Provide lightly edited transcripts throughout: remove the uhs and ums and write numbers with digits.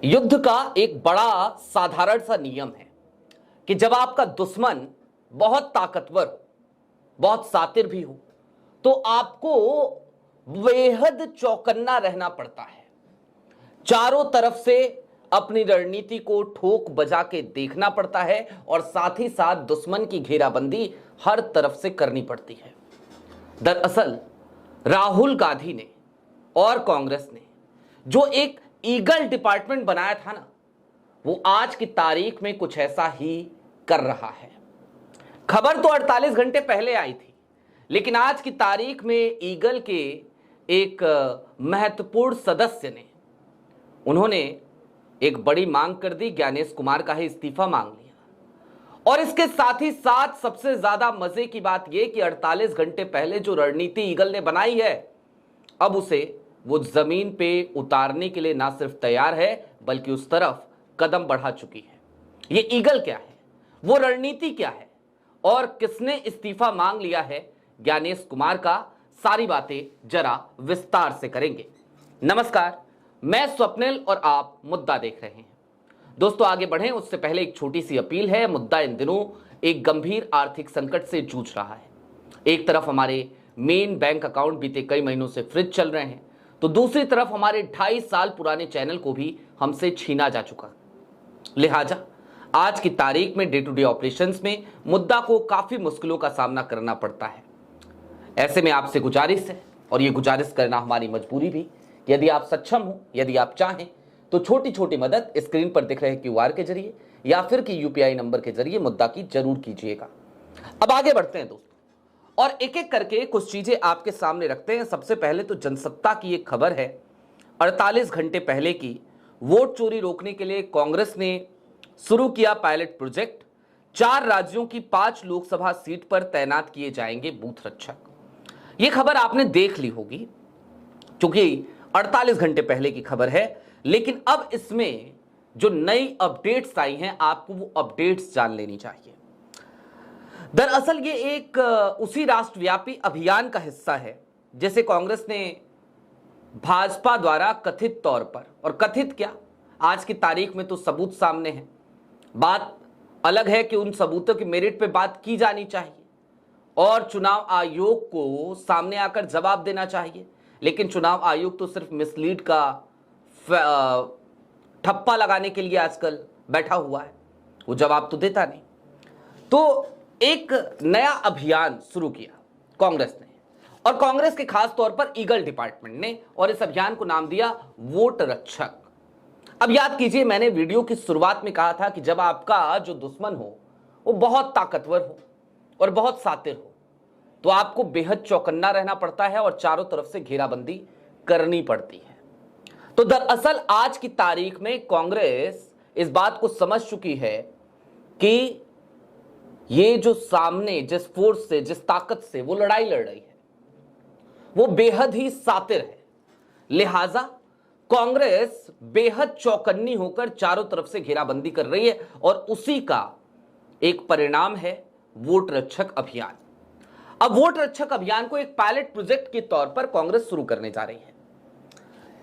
युद्ध का एक बड़ा साधारण सा नियम है कि जब आपका दुश्मन बहुत ताकतवर हो, बहुत सातिर भी हो, तो आपको बेहद चौकन्ना रहना पड़ता है। चारों तरफ से अपनी रणनीति को ठोक बजा के देखना पड़ता है और साथ ही साथ दुश्मन की घेराबंदी हर तरफ से करनी पड़ती है। दरअसल राहुल गांधी ने और कांग्रेस ने जो एक ईगल डिपार्टमेंट बनाया था ना, वो आज की तारीख में कुछ ऐसा ही कर रहा है। खबर तो 48 घंटे पहले आई थी, लेकिन आज की तारीख में ईगल के एक महत्वपूर्ण सदस्य ने उन्होंने एक बड़ी मांग कर दी। ज्ञानेश कुमार का ही इस्तीफा मांग लिया। और इसके साथ ही साथ सबसे ज्यादा मजे की बात यह कि 48 घंटे पहले जो रणनीति ईगल ने बनाई है, अब उसे वो जमीन पे उतारने के लिए ना सिर्फ तैयार है बल्कि उस तरफ कदम बढ़ा चुकी है। ये ईगल क्या है, वो रणनीति क्या है और किसने इस्तीफा मांग लिया है, ज्ञानेश कुमार का, सारी बातें जरा विस्तार से करेंगे। नमस्कार, मैं स्वप्निल और आप मुद्दा देख रहे हैं। दोस्तों, आगे बढ़ें उससे पहले एक छोटी सी अपील है। मुद्दा इन दिनों एक गंभीर आर्थिक संकट से जूझ रहा है। एक तरफ हमारे मेन बैंक अकाउंट बीते कई महीनों से फ्रीज चल रहे हैं, तो दूसरी तरफ हमारे 2.5 साल पुराने चैनल को भी हमसे छीना जा चुका। लिहाजा आज की तारीख में डे टू डे ऑपरेशंस में मुद्दा को काफी मुश्किलों का सामना करना पड़ता है। ऐसे में आपसे गुजारिश है, और ये गुजारिश करना हमारी मजबूरी भी, यदि आप सक्षम हो, यदि आप चाहें तो छोटी छोटी मदद स्क्रीन पर दिख रहे क्यूआर के जरिए या फिर कि यूपीआई नंबर के जरिए मुद्दा की जरूर कीजिएगा। अब आगे बढ़ते हैं दोस्तों, और एक एक करके कुछ चीजें आपके सामने रखते हैं। सबसे पहले तो जनसत्ता की एक खबर है 48 घंटे पहले की। वोट चोरी रोकने के लिए कांग्रेस ने शुरू किया पायलट प्रोजेक्ट। 4 राज्यों की 5 लोकसभा सीट पर तैनात किए जाएंगे बूथ रक्षक। यह खबर आपने देख ली होगी, क्योंकि 48 घंटे पहले की खबर है, लेकिन अब इसमें जो नई अपडेट्स आई हैं, आपको वो अपडेट्स जान लेनी चाहिए। दरअसल ये एक उसी राष्ट्रव्यापी अभियान का हिस्सा है जिसे कांग्रेस ने भाजपा द्वारा कथित तौर पर, और कथित क्या, आज की तारीख में तो सबूत सामने है। बात अलग है कि उन सबूतों के मेरिट पे बात की जानी चाहिए और चुनाव आयोग को सामने आकर जवाब देना चाहिए, लेकिन चुनाव आयोग तो सिर्फ मिसलीड का ठप्पा लगाने के लिए आजकल बैठा हुआ है, वो जवाब तो देता नहीं। तो एक नया अभियान शुरू किया कांग्रेस ने, और कांग्रेस के खास तौर पर ईगल डिपार्टमेंट ने, और इस अभियान को नाम दिया वोट रक्षक। अब याद कीजिए, मैंने वीडियो की शुरुआत में कहा था कि जब आपका जो दुश्मन हो वो बहुत ताकतवर हो और बहुत सातिर हो, तो आपको बेहद चौकन्ना रहना पड़ता है और चारों तरफ से घेराबंदी करनी पड़ती है। तो दरअसल आज की तारीख में कांग्रेस इस बात को समझ चुकी है कि ये जो सामने जिस फोर्स से, जिस ताकत से वो लड़ाई लड़ रही है, वो बेहद ही सातिर है। लिहाजा कांग्रेस बेहद चौकन्नी होकर चारों तरफ से घेराबंदी कर रही है, और उसी का एक परिणाम है वोट रक्षक अभियान। अब वोट रक्षक अभियान को एक पायलट प्रोजेक्ट के तौर पर कांग्रेस शुरू करने जा रही है।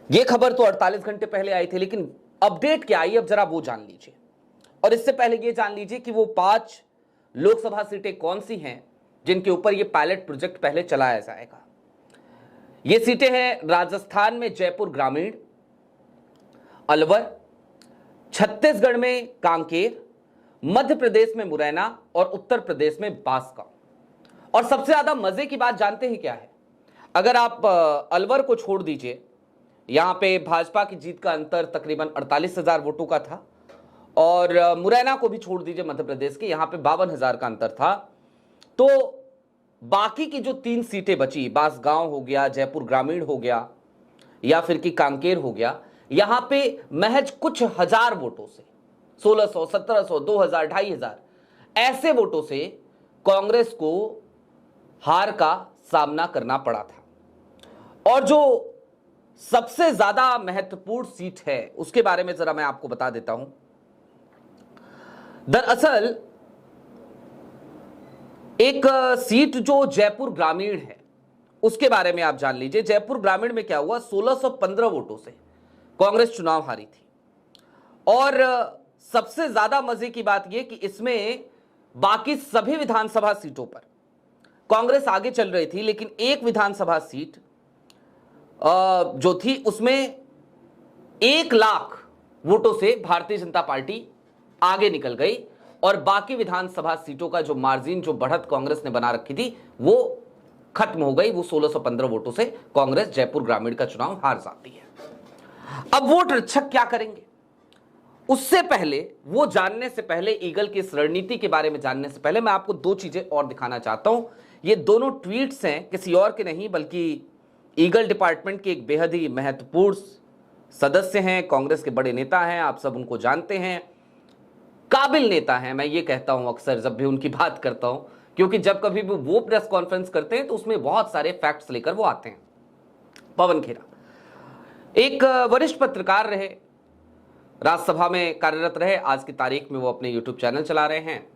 यह खबर तो 48 घंटे पहले आई थी, लेकिन अपडेट क्या आई अब जरा वो जान लीजिए। और इससे पहले यह जान लीजिए कि वो 5 लोकसभा सीटें कौन सी हैं जिनके ऊपर यह पायलट प्रोजेक्ट पहले चलाया जाएगा। ये सीटें हैं राजस्थान में जयपुर ग्रामीण, अलवर, छत्तीसगढ़ में कांकेर, मध्य प्रदेश में मुरैना और उत्तर प्रदेश में बांसगांव। और सबसे ज्यादा मजे की बात जानते हैं क्या है? अगर आप अलवर को छोड़ दीजिए, यहां पे भाजपा की जीत का अंतर तकरीबन 48,000 वोटों का था, और मुरैना को भी छोड़ दीजिए मध्य प्रदेश के, यहां पे 52,000 का अंतर था, तो बाकी की जो 3 सीटें बची, बांसगांव हो गया, जयपुर ग्रामीण हो गया, या फिर कि कांकेर हो गया, यहां पे महज कुछ हजार वोटों से, 1600, 1700, 2000, 2500 ऐसे वोटों से कांग्रेस को हार का सामना करना पड़ा था। और जो सबसे ज्यादा महत्वपूर्ण सीट है उसके बारे में जरा मैं आपको बता देता हूं। दरअसल एक सीट जो जयपुर ग्रामीण है उसके बारे में आप जान लीजिए। जयपुर ग्रामीण में क्या हुआ, 1615 वोटों से कांग्रेस चुनाव हारी थी। और सबसे ज्यादा मजे की बात यह कि इसमें बाकी सभी विधानसभा सीटों पर कांग्रेस आगे चल रही थी, लेकिन एक विधानसभा सीट जो थी उसमें 1 लाख वोटों से भारतीय जनता पार्टी आगे निकल गई और बाकी विधानसभा सीटों का जो मार्जिन, जो बढ़त कांग्रेस ने बना रखी थी, वो खत्म हो गई। वो 1615 वोटों से कांग्रेस जयपुर ग्रामीण का चुनाव हार जाती है। अब वोट रक्षक क्या करेंगे, उससे पहले, वो जानने से पहले, ईगल की इस रणनीति के बारे में जानने से पहले मैं आपको 2 चीजें और दिखाना चाहता हूं। ये दोनों ट्वीट्स हैं, किसी और के नहीं बल्कि ईगल डिपार्टमेंट के एक बेहद ही महत्वपूर्ण सदस्य हैं, कांग्रेस के बड़े नेता हैं, आप सब उनको जानते हैं, काबिल नेता हैं। मैं ये कहता हूं अक्सर जब भी उनकी बात करता हूं, क्योंकि जब कभी भी वो प्रेस कॉन्फ्रेंस करते हैं तो उसमें बहुत सारे फैक्ट्स लेकर वो आते हैं। पवन खेरा एक वरिष्ठ पत्रकार रहे, राज्यसभा में कार्यरत रहे, आज की तारीख में वो अपने यूट्यूब चैनल चला रहे हैं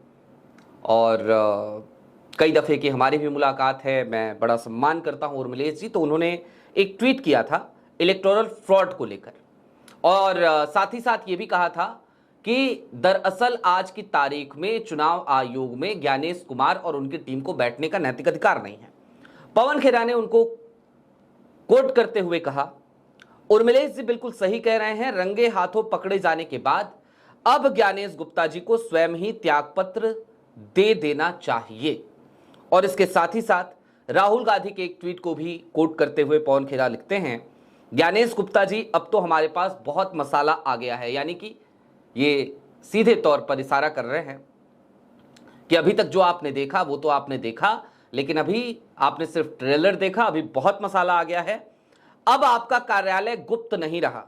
और कई दफे की हमारी भी मुलाकात है, मैं बड़ा सम्मान करता हूं उर्मिलेश जी। तो उन्होंने एक ट्वीट किया था इलेक्टोरल फ्रॉड को लेकर और साथ ही साथ ये भी कहा था कि दरअसल आज की तारीख में चुनाव आयोग में ज्ञानेश कुमार और उनकी टीम को बैठने का नैतिक अधिकार नहीं है। पवन खेरा ने उनको कोट करते हुए कहा, उर्मिलेश जी बिल्कुल सही कह रहे हैं, रंगे हाथों पकड़े जाने के बाद अब ज्ञानेश गुप्ता जी को स्वयं ही त्यागपत्र दे देना चाहिए। और इसके साथ ही साथ राहुल गांधी के एक ट्वीट को भी कोट करते हुए पवन खेरा लिखते हैं, ज्ञानेश गुप्ता जी अब तो हमारे पास बहुत मसाला आ गया है। यानी कि ये सीधे तौर पर इशारा कर रहे हैं कि अभी तक जो आपने देखा वो तो आपने देखा, लेकिन अभी आपने सिर्फ ट्रेलर देखा, अभी बहुत मसाला आ गया है। अब आपका कार्यालय गुप्त नहीं रहा,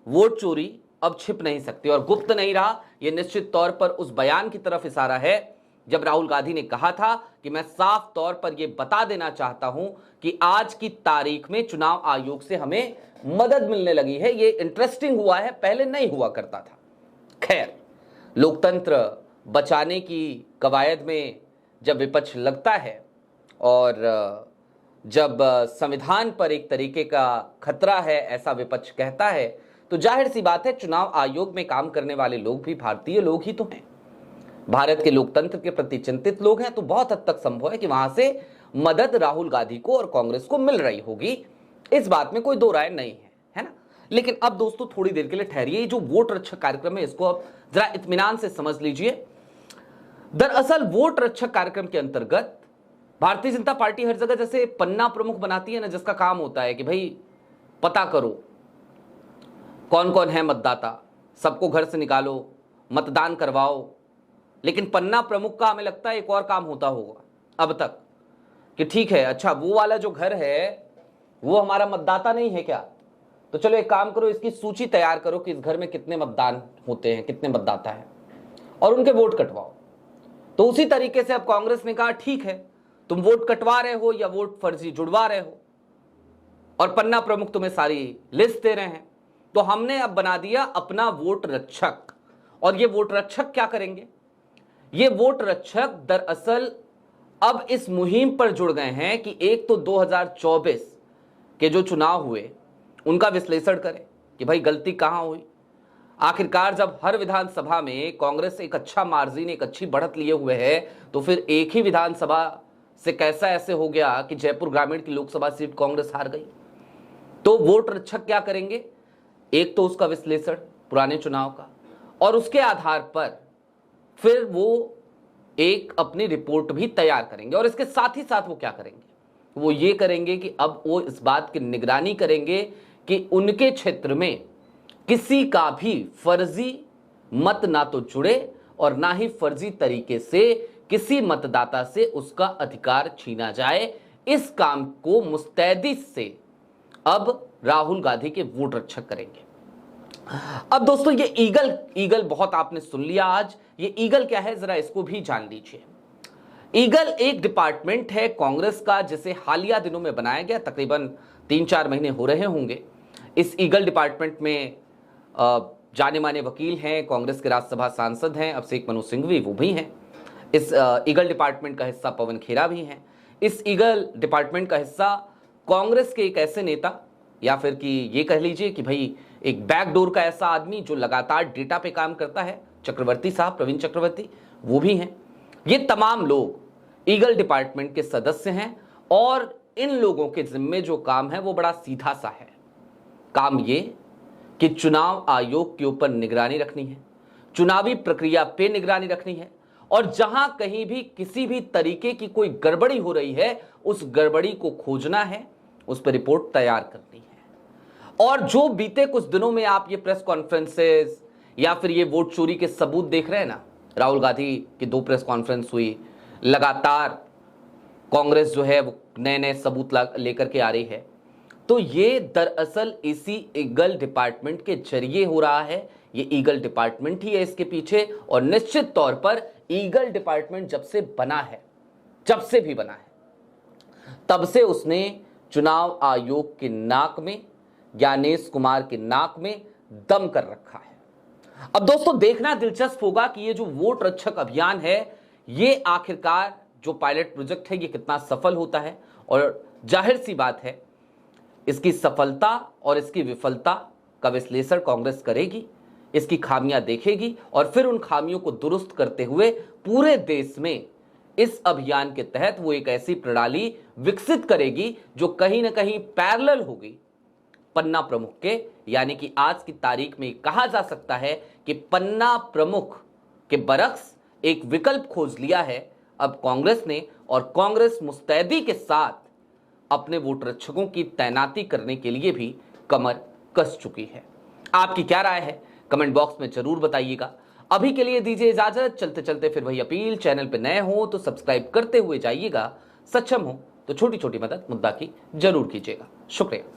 वोट चोरी अब छिप नहीं सकती। और गुप्त नहीं रहा, यह निश्चित तौर पर उस बयान की तरफ इशारा है जब राहुल गांधी ने कहा था कि मैं साफ तौर पर यह बता देना चाहता हूं कि आज की तारीख में चुनाव आयोग से हमें मदद मिलने लगी है। यह इंटरेस्टिंग हुआ है, पहले नहीं हुआ करता था। खैर, लोकतंत्र बचाने की कवायद में जब विपक्ष लगता है और जब संविधान पर एक तरीके का खतरा है, ऐसा विपक्ष कहता है, तो जाहिर सी बात है चुनाव आयोग में काम करने वाले लोग भी भारतीय लोग ही तो हैं, भारत के लोकतंत्र के प्रति चिंतित लोग हैं। तो बहुत हद तक संभव है कि वहां से मदद राहुल गांधी को और कांग्रेस को मिल रही होगी, इस बात में कोई दो राय नहीं है, है ना। लेकिन अब दोस्तों थोड़ी देर के लिए ठहरिए, जो वोट रक्षक कार्यक्रम है इसको अब जरा इत्मीनान से समझ लीजिए। दरअसल वोट रक्षक कार्यक्रम के अंतर्गत भारतीय जनता पार्टी हर जगह जैसे पन्ना प्रमुख बनाती है ना, जिसका काम होता है कि भाई पता करो कौन कौन है मतदाता, सबको घर से निकालो, मतदान करवाओ। लेकिन पन्ना प्रमुख का हमें लगता है एक और काम होता होगा अब तक कि ठीक है, अच्छा वो वाला जो घर है वो हमारा मतदाता नहीं है क्या, तो चलो एक काम करो, इसकी सूची तैयार करो कि इस घर में कितने मतदान होते हैं, कितने मतदाता है, और उनके वोट कटवाओ। तो उसी तरीके से अब कांग्रेस ने कहा ठीक है, तुम वोट कटवा रहे हो या वोट फर्जी जुड़वा रहे हो और पन्ना प्रमुख तुम्हें सारी लिस्ट दे रहे हैं, तो हमने अब बना दिया अपना वोट रक्षक। और ये वोट रक्षक क्या करेंगे, ये वोट रक्षक दरअसल अब इस मुहिम पर जुड़ गए हैं कि एक तो 2024 के जो चुनाव हुए उनका विश्लेषण करें कि भाई गलती कहां हुई। आखिरकार जब हर विधानसभा में कांग्रेस एक अच्छा मार्जिन, एक अच्छी बढ़त लिए हुए है, तो फिर एक ही विधानसभा से कैसा ऐसे हो गया कि जयपुर ग्रामीण की लोकसभा सीट कांग्रेस हार गई। तो वोट रक्षक क्या करेंगे, एक तो उसका विश्लेषण पुराने चुनाव का, और उसके आधार पर फिर वो एक अपनी रिपोर्ट भी तैयार करेंगे। और इसके साथ ही साथ वो क्या करेंगे, वो ये करेंगे कि अब वो इस बात की निगरानी करेंगे कि उनके क्षेत्र में किसी का भी फर्जी मत ना तो जुड़े और ना ही फर्जी तरीके से किसी मतदाता से उसका अधिकार छीना जाए। इस काम को मुस्तैदी से अब राहुल गांधी के वोट रक्षक करेंगे। अब दोस्तों ये ईगल बहुत आपने सुन लिया आज, ये ईगल क्या है जरा इसको भी जान लीजिए। ईगल एक डिपार्टमेंट है कांग्रेस का जिसे हालिया दिनों में बनाया गया, तकरीबन 3-4 महीने हो रहे होंगे। इस ईगल डिपार्टमेंट में जाने माने वकील हैं, कांग्रेस के राज्यसभा सांसद हैं अभिषेक मनु सिंघवी, वो भी हैं। इस ईगल डिपार्टमेंट का हिस्सा पवन खेरा भी हैं। इस ईगल डिपार्टमेंट का हिस्सा कांग्रेस के एक ऐसे नेता, या फिर कि ये कह लीजिए कि भाई एक बैकडोर का ऐसा आदमी जो लगातार डेटा पे काम करता है, चक्रवर्ती साहब, प्रवीण चक्रवर्ती, वो भी हैं। ये तमाम लोग ईगल डिपार्टमेंट के सदस्य हैं और इन लोगों के जिम्मे जो काम है वो बड़ा सीधा सा है। काम ये कि चुनाव आयोग के ऊपर निगरानी रखनी है, चुनावी प्रक्रिया पे निगरानी रखनी है, और जहां कहीं भी किसी भी तरीके की कोई गड़बड़ी हो रही है उस गड़बड़ी को खोजना है, उस पर रिपोर्ट तैयार करनी है। और जो बीते कुछ दिनों में आप ये प्रेस कॉन्फ्रेंसेस या फिर ये वोट चोरी के सबूत देख रहे हैं ना, राहुल गांधी की 2 प्रेस कॉन्फ्रेंस हुई, लगातार कांग्रेस जो है वो नए नए सबूत लेकर के आ रही है, तो ये दरअसल इसी ईगल डिपार्टमेंट के जरिए हो रहा है। ये ईगल डिपार्टमेंट ही है इसके पीछे, और निश्चित तौर पर ईगल डिपार्टमेंट जब से बना है, जब से भी बना है, तब से उसने चुनाव आयोग के नाक में, ज्ञानेश कुमार के नाक में दम कर रखा है। अब दोस्तों देखना दिलचस्प होगा कि ये जो वोट रक्षक अभियान है, ये आखिरकार जो पायलट प्रोजेक्ट है ये कितना सफल होता है, और जाहिर सी बात है इसकी सफलता और इसकी विफलता का विश्लेषण कांग्रेस करेगी, इसकी खामियां देखेगी और फिर उन खामियों को दुरुस्त करते हुए पूरे देश में इस अभियान के तहत वो एक ऐसी प्रणाली विकसित करेगी जो कहीं ना कहीं पैरेलल होगी पन्ना प्रमुख के। यानी कि आज की तारीख में कहा जा सकता है कि पन्ना प्रमुख के बरक्स एक विकल्प खोज लिया है अब कांग्रेस ने, और कांग्रेस मुस्तैदी के साथ अपने वोट रक्षकों की तैनाती करने के लिए भी कमर कस चुकी है। आपकी क्या राय है कमेंट बॉक्स में जरूर बताइएगा। अभी के लिए दीजिए इजाजत, चलते चलते फिर वही अपील, चैनल पे नए हो तो सब्सक्राइब करते हुए जाइएगा, सक्षम हो तो छोटी छोटी मदद मुद्दा की जरूर कीजिएगा। शुक्रिया।